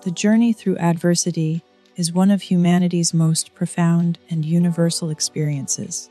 The journey through adversity is one of humanity's most profound and universal experiences.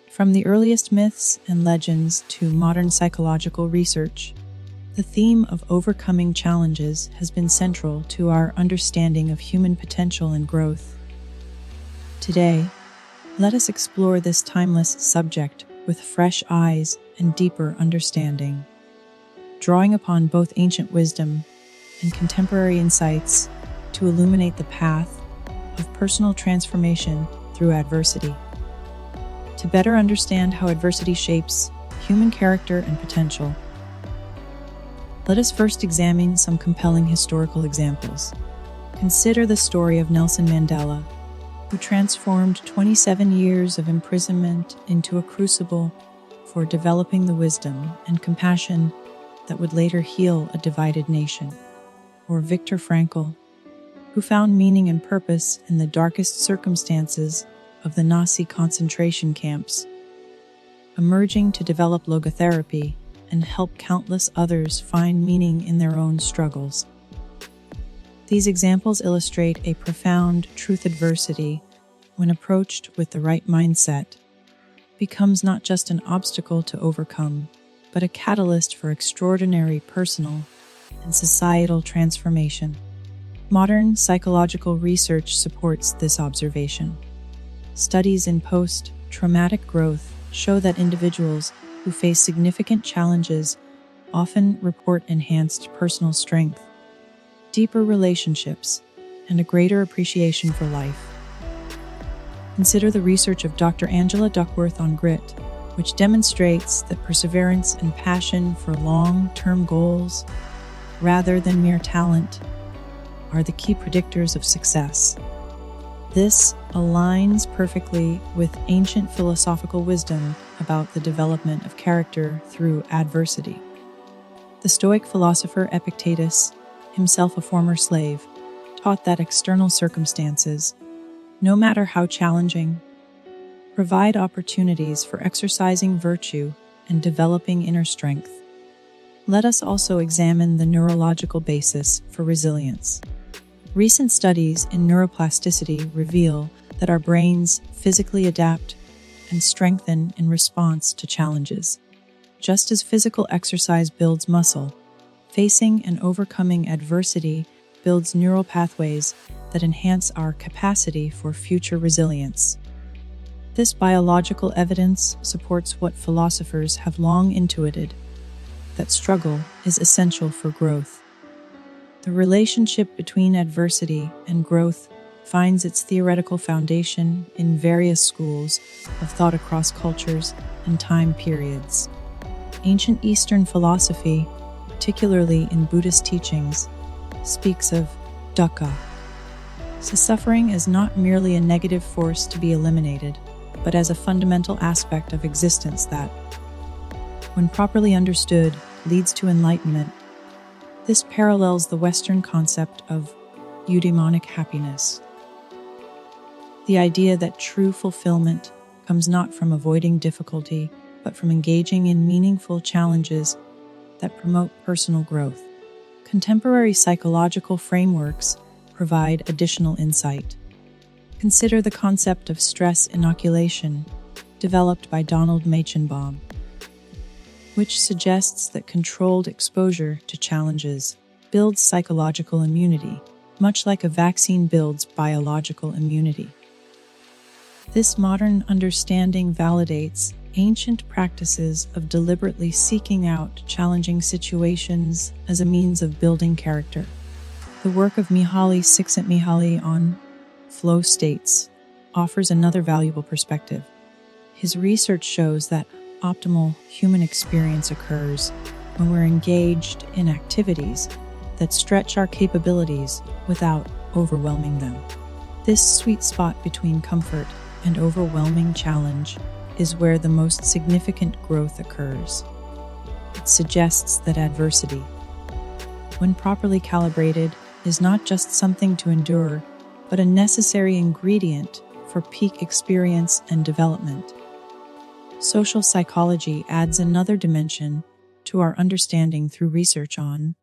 From the earliest myths and legends to modern psychological research, the theme of overcoming challenges has been central to our understanding of human potential and growth. Today, let us explore this timeless subject with fresh eyes and deeper understanding, drawing upon both ancient wisdom and contemporary insights to illuminate the path of personal transformation through adversity. To better understand how adversity shapes human character and potential, let us first examine some compelling historical examples. Consider the story of Nelson Mandela, who transformed 27 years of imprisonment into a crucible for developing the wisdom and compassion that would later heal a divided nation. Or Viktor Frankl, who found meaning and purpose in the darkest circumstances of the Nazi concentration camps, emerging to develop logotherapy and help countless others find meaning in their own struggles. These examples illustrate a profound truth: adversity, when approached with the right mindset, becomes not just an obstacle to overcome, but a catalyst for extraordinary personal and societal transformation. Modern psychological research supports this observation. Studies in post-traumatic growth show that individuals who face significant challenges often report enhanced personal strength, deeper relationships, and a greater appreciation for life. Consider the research of Dr. Angela Duckworth on grit, which demonstrates that perseverance and passion for long-term goals, rather than mere talent, are the key predictors of success. This aligns perfectly with ancient philosophical wisdom about the development of character through adversity. The Stoic philosopher Epictetus, himself a former slave, taught that external circumstances, no matter how challenging, provide opportunities for exercising virtue and developing inner strength. Let us also examine the neurological basis for resilience. Recent studies in neuroplasticity reveal that our brains physically adapt and strengthen in response to challenges. Just as physical exercise builds muscle, facing and overcoming adversity builds neural pathways that enhance our capacity for future resilience. This biological evidence supports what philosophers have long intuited, that struggle is essential for growth. The relationship between adversity and growth finds its theoretical foundation in various schools of thought across cultures and time periods. Ancient Eastern philosophy, particularly in Buddhist teachings, speaks of dukkha. So suffering is not merely a negative force to be eliminated, but as a fundamental aspect of existence that, when properly understood, leads to enlightenment. This parallels the Western concept of eudaimonic happiness. The idea that true fulfillment comes not from avoiding difficulty, but from engaging in meaningful challenges that promote personal growth. Contemporary psychological frameworks provide additional insight. Consider the concept of stress inoculation, developed by Donald Machenbaum, which suggests that controlled exposure to challenges builds psychological immunity, much like a vaccine builds biological immunity. This modern understanding validates ancient practices of deliberately seeking out challenging situations as a means of building character. The work of Mihaly Csikszentmihalyi on flow states offers another valuable perspective. His research shows that optimal human experience occurs when we're engaged in activities that stretch our capabilities without overwhelming them. This sweet spot between comfort and overwhelming challenge is where the most significant growth occurs. It suggests that adversity, when properly calibrated, is not just something to endure, but a necessary ingredient for peak experience and development. Social psychology adds another dimension to our understanding through research on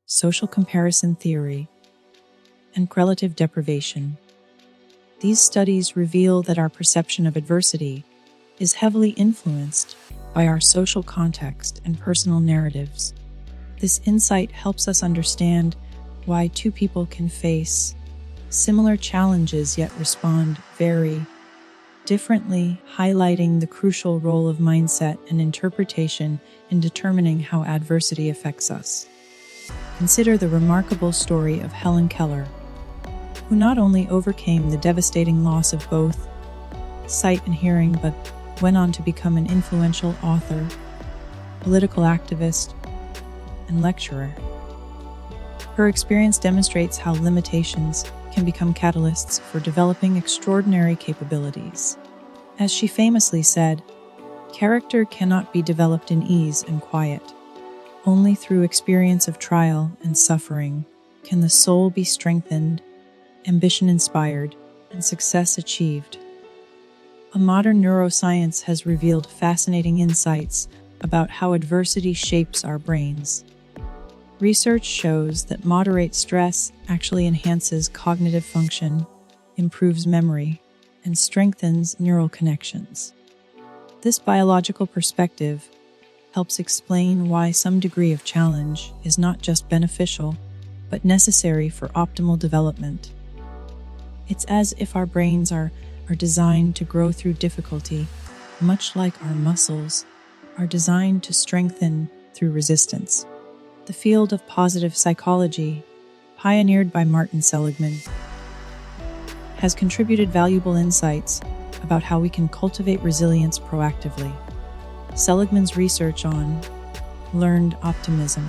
social comparison theory, and relative deprivation. These studies reveal that our perception of adversity is heavily influenced by our social context and personal narratives. This insight helps us understand why two people can face similar challenges yet respond very differently, highlighting the crucial role of mindset and interpretation in determining how adversity affects us. Consider the remarkable story of Helen Keller, who not only overcame the devastating loss of both sight and hearing, but went on to become an influential author, political activist, and lecturer. Her experience demonstrates how limitations can become catalysts for developing extraordinary capabilities. As she famously said, "Character cannot be developed in ease and quiet. Only through experience of trial and suffering can the soul be strengthened, ambition inspired, and success achieved." A modern neuroscience has revealed fascinating insights about how adversity shapes our brains. Research shows that moderate stress actually enhances cognitive function, improves memory, and strengthens neural connections. This biological perspective helps explain why some degree of challenge is not just beneficial, but necessary for optimal development. It's as if our brains are designed to grow through difficulty, much like our muscles are designed to strengthen through resistance. The field of positive psychology, pioneered by Martin Seligman, has contributed valuable insights about how we can cultivate resilience proactively. Seligman's research on learned optimism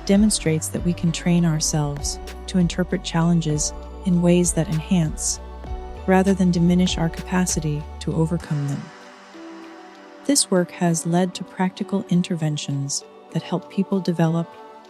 demonstrates that we can train ourselves to interpret challenges in ways that enhance, rather than diminish, our capacity to overcome them. This work has led to practical interventions that help people develop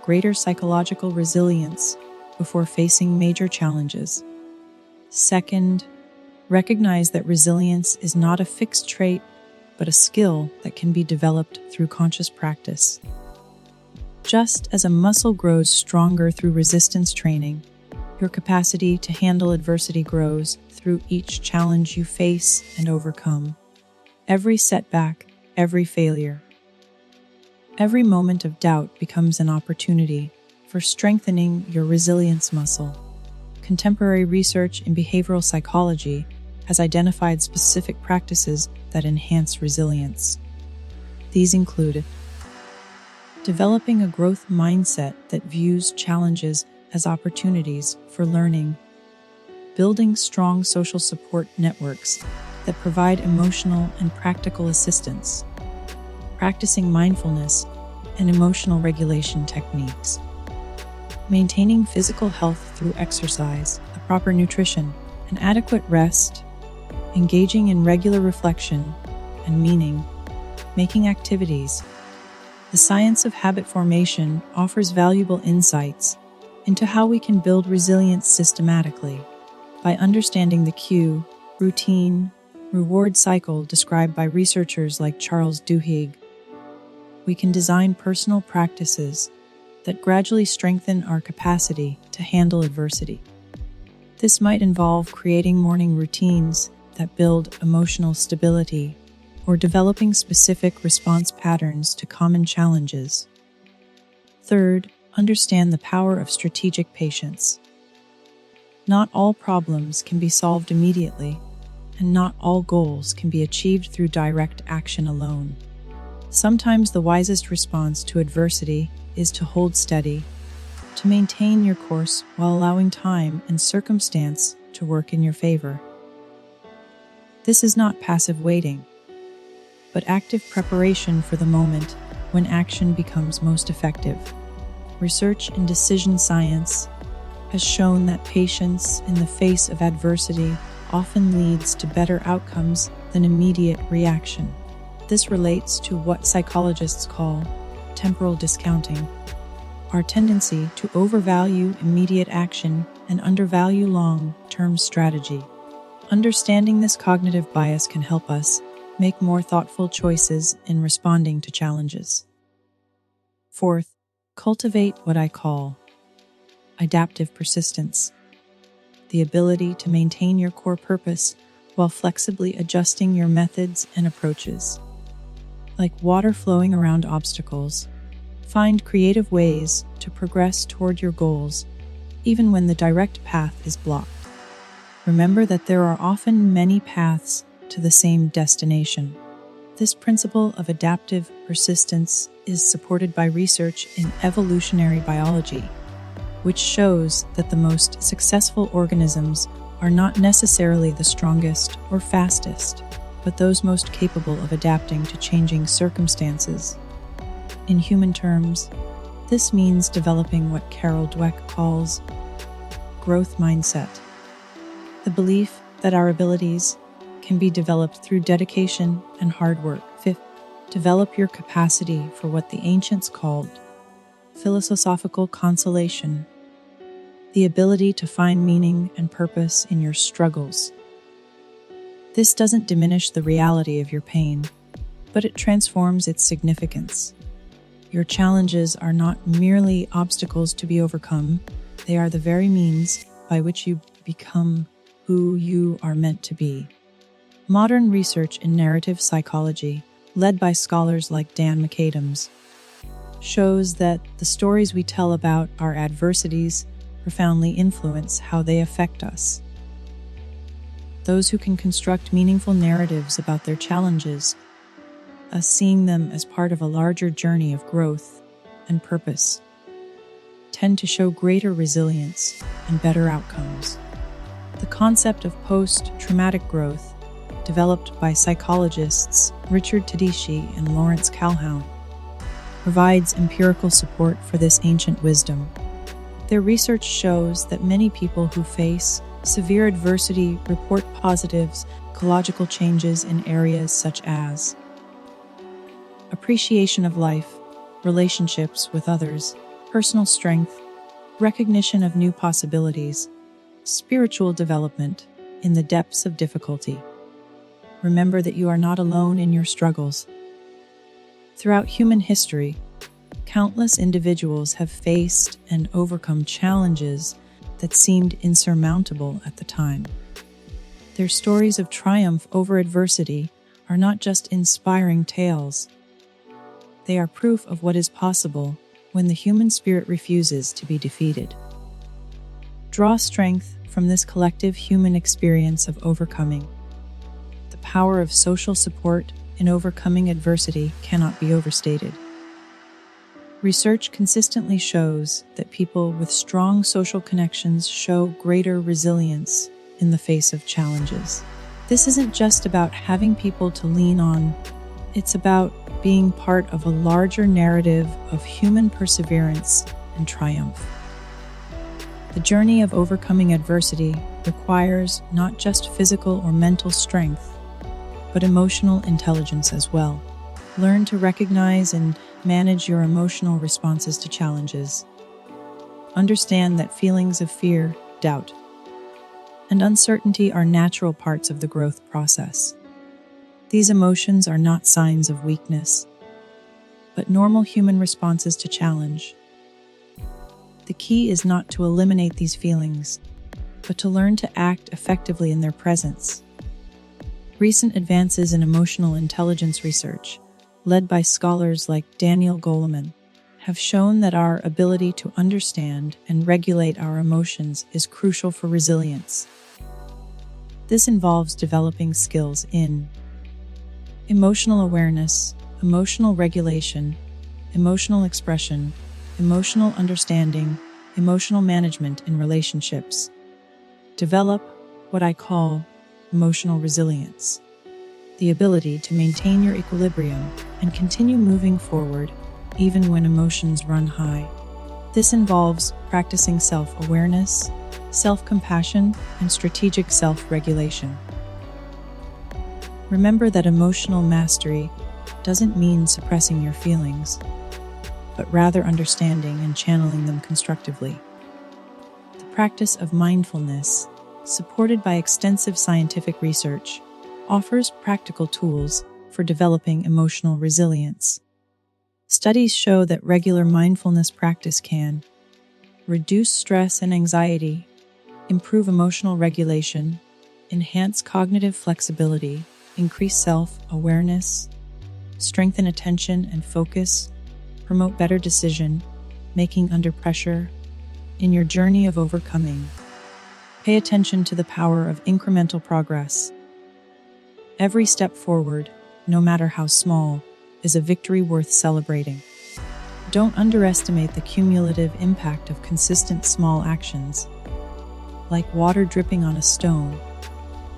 greater psychological resilience before facing major challenges. Second, recognize that resilience is not a fixed trait, but a skill that can be developed through conscious practice. Just as a muscle grows stronger through resistance training, your capacity to handle adversity grows through each challenge you face and overcome. Every setback, every failure, every moment of doubt becomes an opportunity for strengthening your resilience muscle. Contemporary research in behavioral psychology has identified specific practices that enhance resilience. These include developing a growth mindset that views challenges as opportunities for learning, building strong social support networks that provide emotional and practical assistance, practicing mindfulness and emotional regulation techniques, maintaining physical health through exercise, proper nutrition, and adequate rest, engaging in regular reflection and meaning-making activities. The science of habit formation offers valuable insights into how we can build resilience systematically. By understanding the cue, routine, reward cycle described by researchers like Charles Duhigg, we can design personal practices that gradually strengthen our capacity to handle adversity. This might involve creating morning routines that build emotional stability or developing specific response patterns to common challenges. Third, understand the power of strategic patience. Not all problems can be solved immediately, and not all goals can be achieved through direct action alone. Sometimes the wisest response to adversity is to hold steady, to maintain your course while allowing time and circumstance to work in your favor. This is not passive waiting, but active preparation for the moment when action becomes most effective. Research in decision science has shown that patience in the face of adversity often leads to better outcomes than immediate reaction. This relates to what psychologists call temporal discounting, our tendency to overvalue immediate action and undervalue long-term strategy. Understanding this cognitive bias can help us make more thoughtful choices in responding to challenges. Fourth, cultivate what I call adaptive persistence. the ability to maintain your core purpose while flexibly adjusting your methods and approaches. Like water flowing around obstacles, find creative ways to progress toward your goals, even when the direct path is blocked. Remember that there are often many paths to the same destination. This principle of adaptive persistence is supported by research in evolutionary biology, which shows that the most successful organisms are not necessarily the strongest or fastest, but those most capable of adapting to changing circumstances. In human terms, this means developing what Carol Dweck calls growth mindset, the belief that our abilities can be developed through dedication and hard work. Fifth, develop your capacity for what the ancients called philosophical consolation, the ability to find meaning and purpose in your struggles. This doesn't diminish the reality of your pain, but it transforms its significance. Your challenges are not merely obstacles to be overcome, they are the very means by which you become who you are meant to be. Modern research in narrative psychology, led by scholars like Dan McAdams, shows that the stories we tell about our adversities profoundly influence how they affect us. Those who can construct meaningful narratives about their challenges, us seeing them as part of a larger journey of growth and purpose, tend to show greater resilience and better outcomes. The concept of post-traumatic growth, developed by psychologists Richard Tedeschi and Lawrence Calhoun, provides empirical support for this ancient wisdom. Their research shows that many people who face severe adversity report positive psychological changes in areas such as appreciation of life, relationships with others, personal strength, recognition of new possibilities, spiritual development in the depths of difficulty. Remember that you are not alone in your struggles. Throughout human history, countless individuals have faced and overcome challenges that seemed insurmountable at the time. Their stories of triumph over adversity are not just inspiring tales. They are proof of what is possible when the human spirit refuses to be defeated. Draw strength from this collective human experience of overcoming. The power of social support in overcoming adversity cannot be overstated. Research consistently shows that people with strong social connections show greater resilience in the face of challenges. This isn't just about having people to lean on, it's about being part of a larger narrative of human perseverance and triumph. The journey of overcoming adversity requires not just physical or mental strength, but emotional intelligence as well. Learn to recognize and manage your emotional responses to challenges. Understand that feelings of fear, doubt, and uncertainty are natural parts of the growth process. These emotions are not signs of weakness, but normal human responses to challenge. The key is not to eliminate these feelings, but to learn to act effectively in their presence. Recent advances in emotional intelligence research, led by scholars like Daniel Goleman, have shown that our ability to understand and regulate our emotions is crucial for resilience. This involves developing skills in emotional awareness, emotional regulation, emotional expression, emotional understanding, emotional management in relationships. Develop what I call emotional resilience, the ability to maintain your equilibrium and continue moving forward even when emotions run high. This involves practicing self-awareness, self-compassion, and strategic self-regulation. Remember that emotional mastery doesn't mean suppressing your feelings, but rather understanding and channeling them constructively. The practice of mindfulness, supported by extensive scientific research, offers practical tools for developing emotional resilience. Studies show that regular mindfulness practice can reduce stress and anxiety, improve emotional regulation, enhance cognitive flexibility, increase self-awareness, strengthen attention and focus, promote better decision making under pressure. In your journey of overcoming, pay attention to the power of incremental progress. Every step forward, no matter how small, is a victory worth celebrating. Don't underestimate the cumulative impact of consistent small actions. Like water dripping on a stone,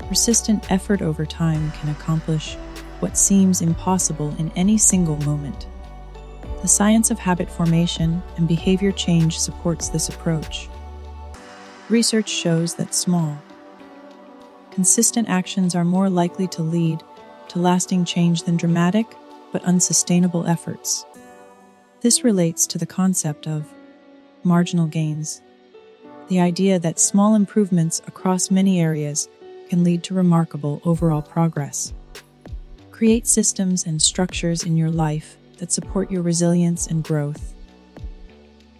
persistent effort over time can accomplish what seems impossible in any single moment. The science of habit formation and behavior change supports this approach. Research shows that small, consistent actions are more likely to lead to lasting change than dramatic but unsustainable efforts. This relates to the concept of marginal gains, the idea that small improvements across many areas can lead to remarkable overall progress. Create systems and structures in your life that support your resilience and growth.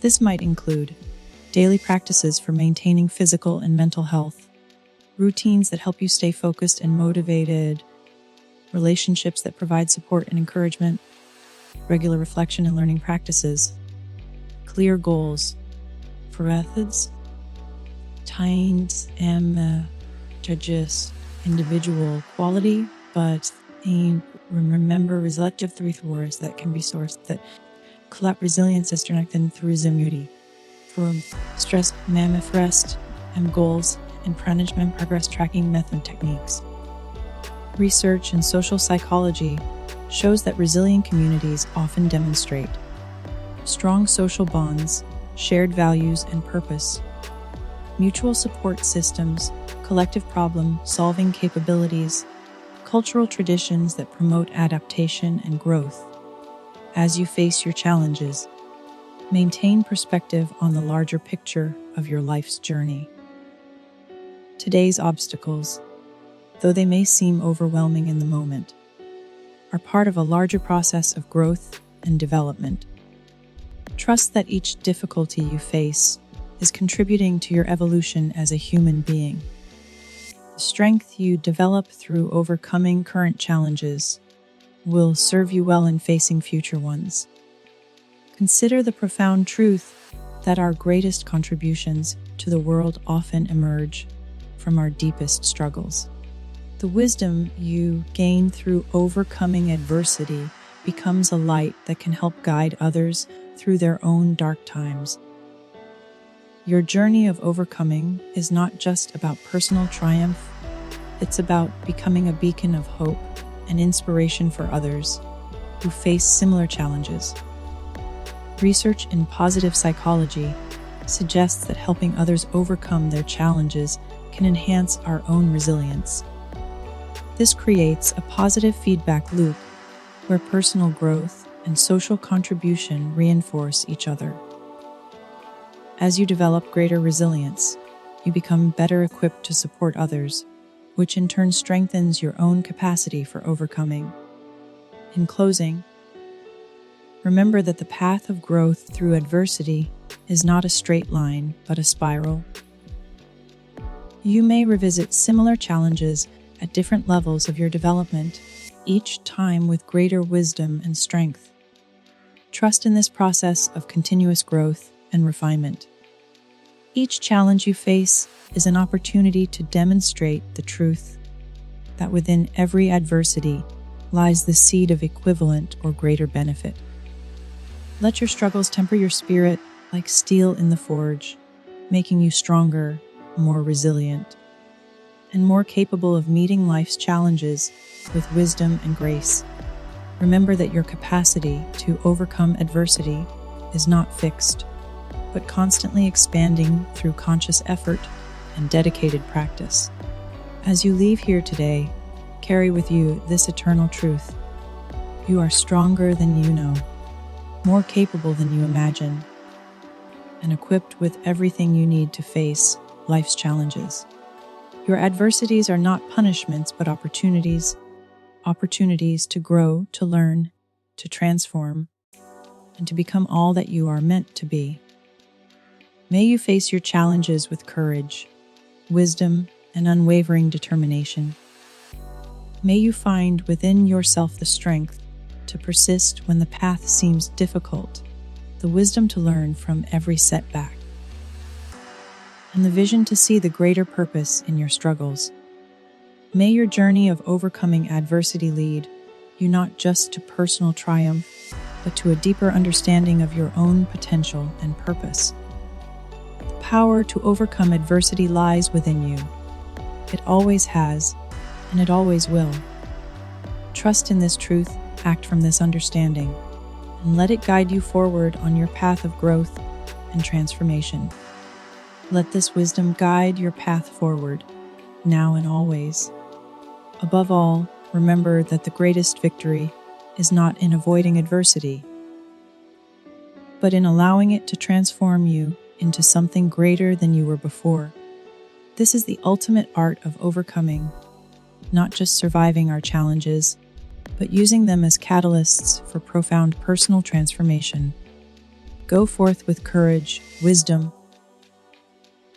This might include daily practices for maintaining physical and mental health, routines that help you stay focused and motivated, relationships that provide support and encouragement, regular reflection and learning practices, clear goals for methods, times and just individual quality, but remember reflective three words that can be sourced that collect resilience is strengthened through immunity from stress, mammoth rest, and goals and management progress tracking method techniques. Research in social psychology shows that resilient communities often demonstrate strong social bonds, shared values and purpose, mutual support systems, collective problem-solving capabilities, cultural traditions that promote adaptation and growth. As you face your challenges, maintain perspective on the larger picture of your life's journey. Today's obstacles, though they may seem overwhelming in the moment, are part of a larger process of growth and development. Trust that each difficulty you face is contributing to your evolution as a human being. The strength you develop through overcoming current challenges will serve you well in facing future ones. Consider the profound truth that our greatest contributions to the world often emerge from our deepest struggles. The wisdom you gain through overcoming adversity becomes a light that can help guide others through their own dark times. Your journey of overcoming is not just about personal triumph, it's about becoming a beacon of hope and inspiration for others who face similar challenges. Research in positive psychology suggests that helping others overcome their challenges can enhance our own resilience. This creates a positive feedback loop where personal growth and social contribution reinforce each other. As you develop greater resilience, you become better equipped to support others, which in turn strengthens your own capacity for overcoming. In closing, remember that the path of growth through adversity is not a straight line, but a spiral. You may revisit similar challenges at different levels of your development, each time with greater wisdom and strength. Trust in this process of continuous growth and refinement. Each challenge you face is an opportunity to demonstrate the truth that within every adversity lies the seed of equivalent or greater benefit. Let your struggles temper your spirit like steel in the forge, making you stronger, more resilient, and more capable of meeting life's challenges with wisdom and grace. Remember that your capacity to overcome adversity is not fixed, but constantly expanding through conscious effort and dedicated practice. As you leave here today, carry with you this eternal truth. You are stronger than you know, more capable than you imagine, and equipped with everything you need to face life's challenges. Your adversities are not punishments, but opportunities to grow, to learn, to transform, and to become all that you are meant to be. May you face your challenges with courage, wisdom, and unwavering determination. May you find within yourself the strength to persist when the path seems difficult, the wisdom to learn from every setback, and the vision to see the greater purpose in your struggles. May your journey of overcoming adversity lead you not just to personal triumph, but to a deeper understanding of your own potential and purpose. The power to overcome adversity lies within you. It always has, and it always will. Trust in this truth, act from this understanding, and let it guide you forward on your path of growth and transformation. Let this wisdom guide your path forward, now and always. Above all, remember that the greatest victory is not in avoiding adversity, but in allowing it to transform you into something greater than you were before. This is the ultimate art of overcoming, not just surviving our challenges, but using them as catalysts for profound personal transformation. Go forth with courage, wisdom,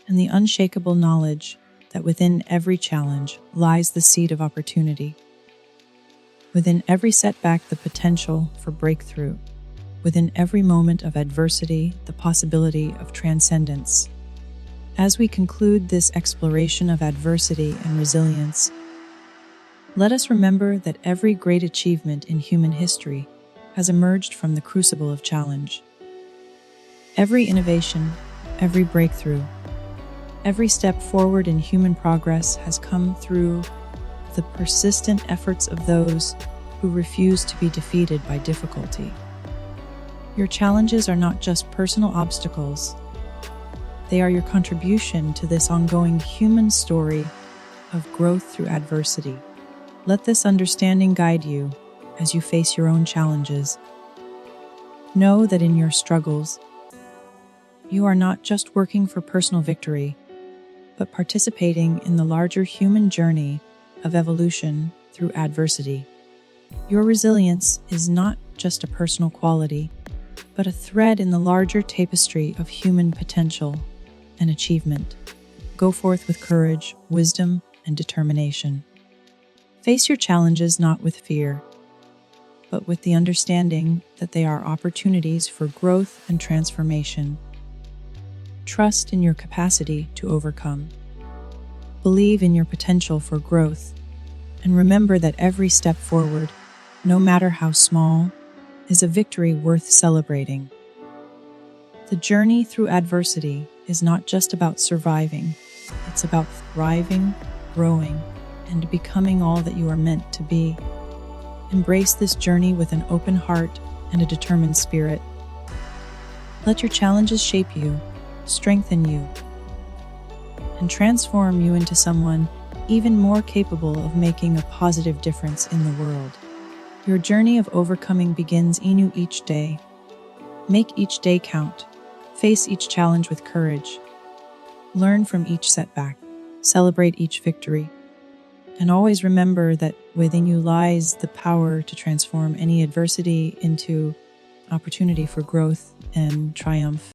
and the unshakable knowledge that within every challenge lies the seed of opportunity. Within every setback, the potential for breakthrough. Within every moment of adversity, the possibility of transcendence. As we conclude this exploration of adversity and resilience, let us remember that every great achievement in human history has emerged from the crucible of challenge. Every innovation, every breakthrough, every step forward in human progress has come through the persistent efforts of those who refuse to be defeated by difficulty. Your challenges are not just personal obstacles. They are your contribution to this ongoing human story of growth through adversity. Let this understanding guide you as you face your own challenges. Know that in your struggles, you are not just working for personal victory, but participating in the larger human journey of evolution through adversity. Your resilience is not just a personal quality, but a thread in the larger tapestry of human potential and achievement. Go forth with courage, wisdom, and determination. Face your challenges not with fear, but with the understanding that they are opportunities for growth and transformation. Trust in your capacity to overcome. Believe in your potential for growth, and remember that every step forward, no matter how small, is a victory worth celebrating. The journey through adversity is not just about surviving, it's about thriving, growing, and becoming all that you are meant to be. Embrace this journey with an open heart and a determined spirit. Let your challenges shape you, strengthen you, and transform you into someone even more capable of making a positive difference in the world. Your journey of overcoming begins anew each day. Make each day count. Face each challenge with courage. Learn from each setback. Celebrate each victory. And always remember that within you lies the power to transform any adversity into opportunity for growth and triumph.